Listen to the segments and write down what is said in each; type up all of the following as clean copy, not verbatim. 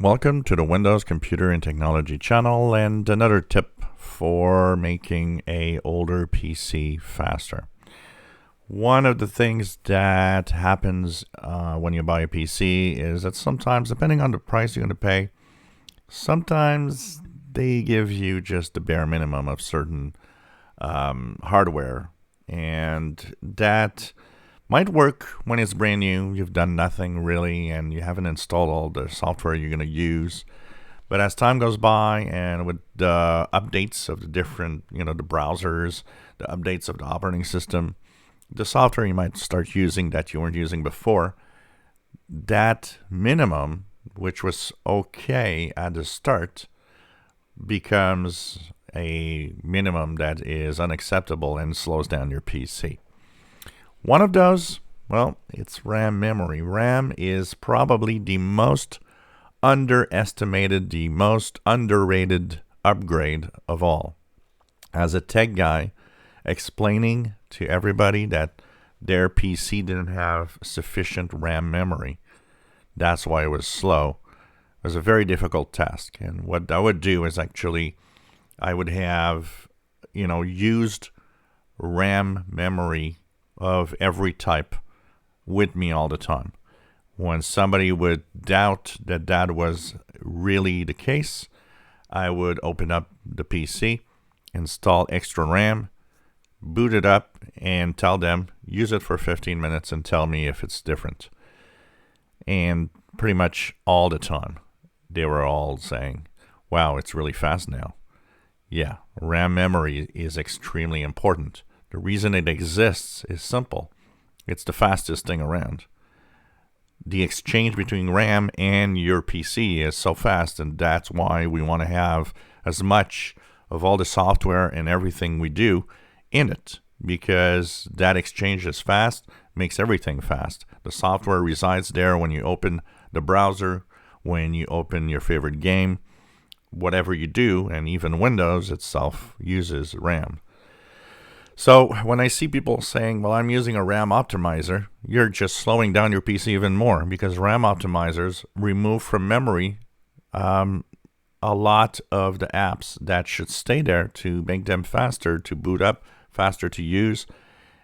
Welcome to the Windows Computer and Technology channel and another tip for making a older PC faster. One of the things that happens when you buy a PC is that sometimes, depending on the price you're going to pay, sometimes they give you just the bare minimum of certain hardware, and that might work when it's brand new. You've done nothing really, and you haven't installed all the software you're going to use. But as time goes by, and with the updates of the different, the browsers, the updates of the operating system, the software you might start using that you weren't using before, that minimum, which was okay at the start, becomes a minimum that is unacceptable and slows down your PC. One of those, well, it's RAM memory. RAM is probably the most underestimated, the most underrated upgrade of all. As a tech guy, explaining to everybody that their PC didn't have sufficient RAM memory, that's why it was slow, was a very difficult task. And what I would do is actually, I would have, used RAM memory of every type with me all the time. When somebody would doubt that that was really the case, I would open up the PC, install extra RAM, boot it up, and tell them, use it for 15 minutes and tell me if it's different. And pretty much all the time, they were all saying, wow, it's really fast now. Yeah, RAM memory is extremely important. The reason it exists is simple. It's the fastest thing around. The exchange between RAM and your PC is so fast, and that's why we want to have as much of all the software and everything we do in it, because that exchange is fast, makes everything fast. The software resides there when you open the browser, when you open your favorite game, whatever you do, and even Windows itself uses RAM. So when I see people saying, well, I'm using a RAM optimizer, you're just slowing down your PC even more, because RAM optimizers remove from memory a lot of the apps that should stay there to make them faster to boot up, faster to use,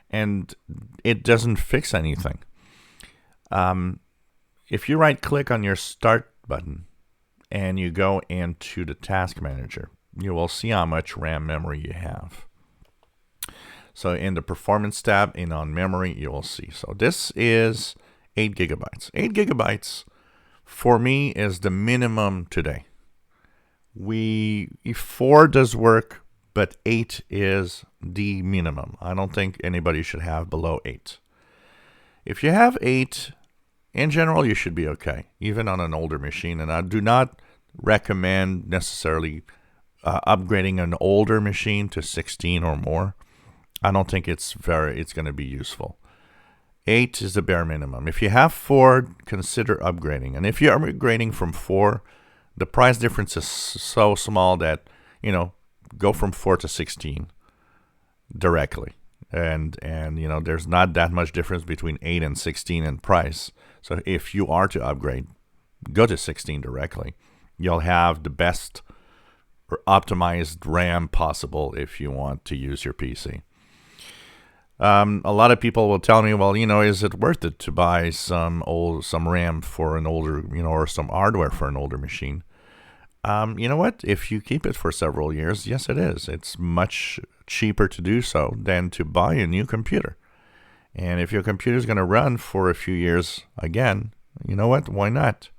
and it doesn't fix anything. If you right-click on your Start button and you go into the Task Manager, you will see how much RAM memory you have. So in the Performance tab and on Memory, you will see. So this is 8 gigabytes. 8 gigabytes, for me, is the minimum today. 4 does work, but 8 is the minimum. I don't think anybody should have below 8. If you have 8, in general, you should be okay, even on an older machine. And I do not recommend necessarily upgrading an older machine to 16 or more. I don't think it's going to be useful. 8 is the bare minimum. If you have 4, consider upgrading. And if you're upgrading from 4, the price difference is so small that, go from 4 to 16 directly. And there's not that much difference between 8 and 16 in price. So if you are to upgrade, go to 16 directly. You'll have the best or optimized RAM possible if you want to use your PC. A lot of people will tell me, well, is it worth it to buy some RAM for an older, or some hardware for an older machine? You know what? If you keep it for several years, yes, it is. It's much cheaper to do so than to buy a new computer. And if your computer is going to run for a few years again, you know what? Why not?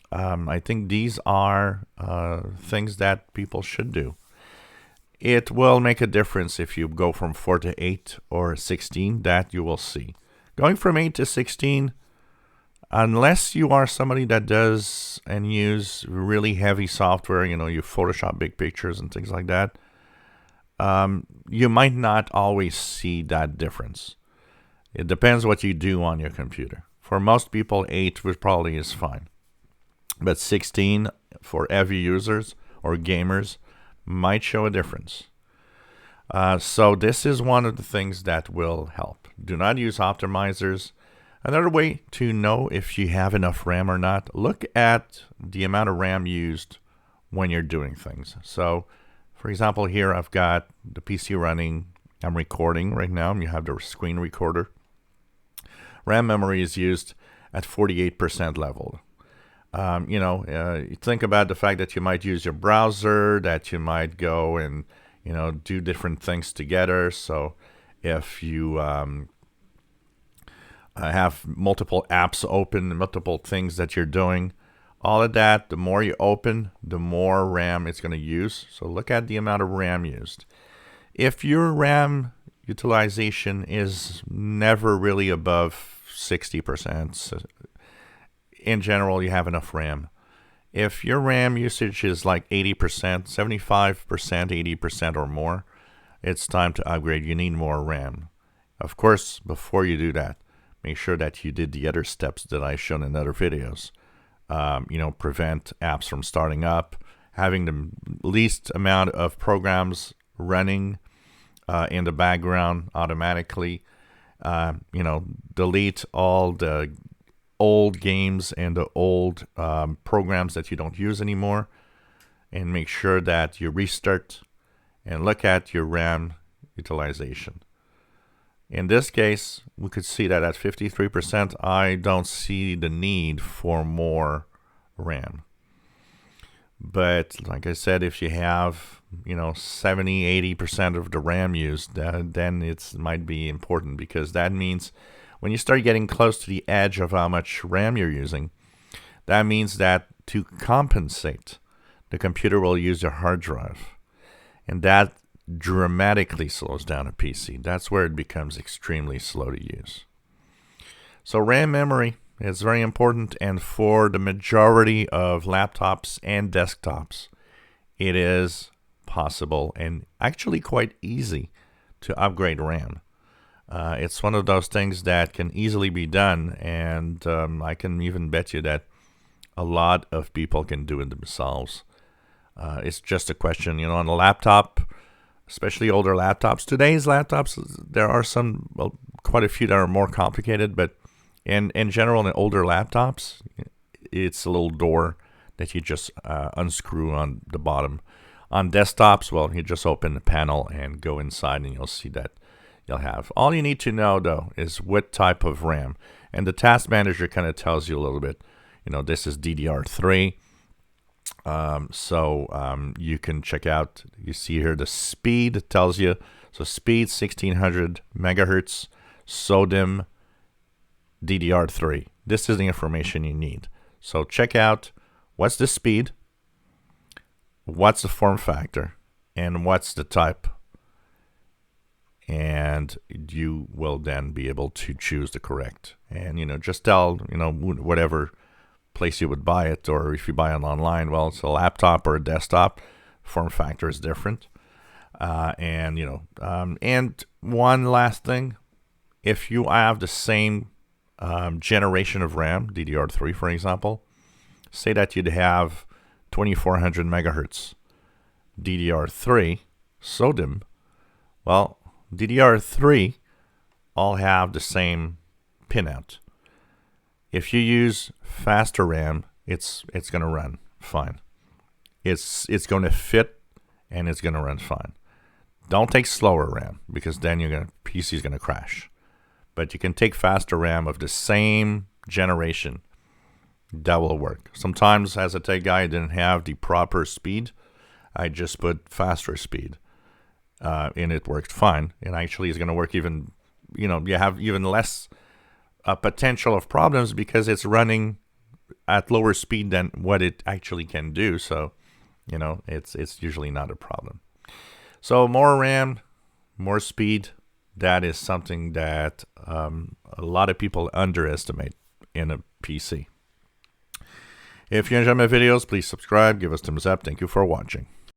I think these are things that people should do. It will make a difference if you go from 4 to 8 or 16, that you will see. Going from 8 to 16, unless you are somebody that does and use really heavy software, you Photoshop big pictures and things like that, you might not always see that difference. It depends what you do on your computer. For most people, 8 probably is fine. But 16 for heavy users or gamers might show a difference. So this is one of the things that will help. Do not use optimizers. Another way to know if you have enough RAM or not, look at the amount of RAM used when you're doing things. So, for example, here I've got the PC running. I'm recording right now. You have the screen recorder. RAM memory is used at 48% level. You think about the fact that you might use your browser, that you might go and, do different things together. So if you have multiple apps open, multiple things that you're doing, all of that, the more you open, the more RAM it's going to use. So look at the amount of RAM used. If your RAM utilization is never really above 60%, in general, you have enough RAM. If your RAM usage is like 80%, 75%, 80% or more, it's time to upgrade. You need more RAM. Of course, before you do that, make sure that you did the other steps that I've shown in other videos. Prevent apps from starting up, having the least amount of programs running in the background automatically. Delete all the old games and the old programs that you don't use anymore, and make sure that you restart and look at your RAM utilization. In this case, we could see that at 53%, I don't see the need for more RAM. But like I said, if you have, 70, 80% of the RAM used, then it might be important, because that means when you start getting close to the edge of how much RAM you're using, that means that to compensate, the computer will use your hard drive. And that dramatically slows down a PC. That's where it becomes extremely slow to use. So RAM memory is very important, and for the majority of laptops and desktops, it is possible and actually quite easy to upgrade RAM. It's one of those things that can easily be done, and I can even bet you that a lot of people can do it themselves. It's just a question, on a laptop, especially older laptops. Today's laptops, there are quite a few that are more complicated, but in general, in older laptops, it's a little door that you just unscrew on the bottom. On desktops, well, you just open the panel and go inside, and you'll see that you'll have. All you need to know, though, is what type of RAM. And the task manager kind of tells you a little bit. This is DDR3. So you can check out, you see here the speed, it tells you. So speed 1600 megahertz, SODIMM, DDR3. This is the information you need. So check out what's the speed, what's the form factor, and what's the type. And you will then be able to choose the correct. And, just tell, whatever place you would buy it, or if you buy it online, well, it's a laptop or a desktop, form factor is different. And one last thing, if you have the same generation of RAM, DDR3 for example, say that you'd have 2400 megahertz DDR3 SODIMM, well, DDR3 all have the same pinout. If you use faster RAM, it's going to run fine. It's going to fit, and it's going to run fine. Don't take slower RAM, because then PC is going to crash. But you can take faster RAM of the same generation. That will work. Sometimes, as a tech guy, I didn't have the proper speed. I just put faster speed, and it worked fine. And actually, it's going to work even. You have even less potential of problems, because it's running at lower speed than what it actually can do. So, it's usually not a problem. So more RAM, more speed. That is something that a lot of people underestimate in a PC. If you enjoy my videos, please subscribe, give us thumbs up. Thank you for watching.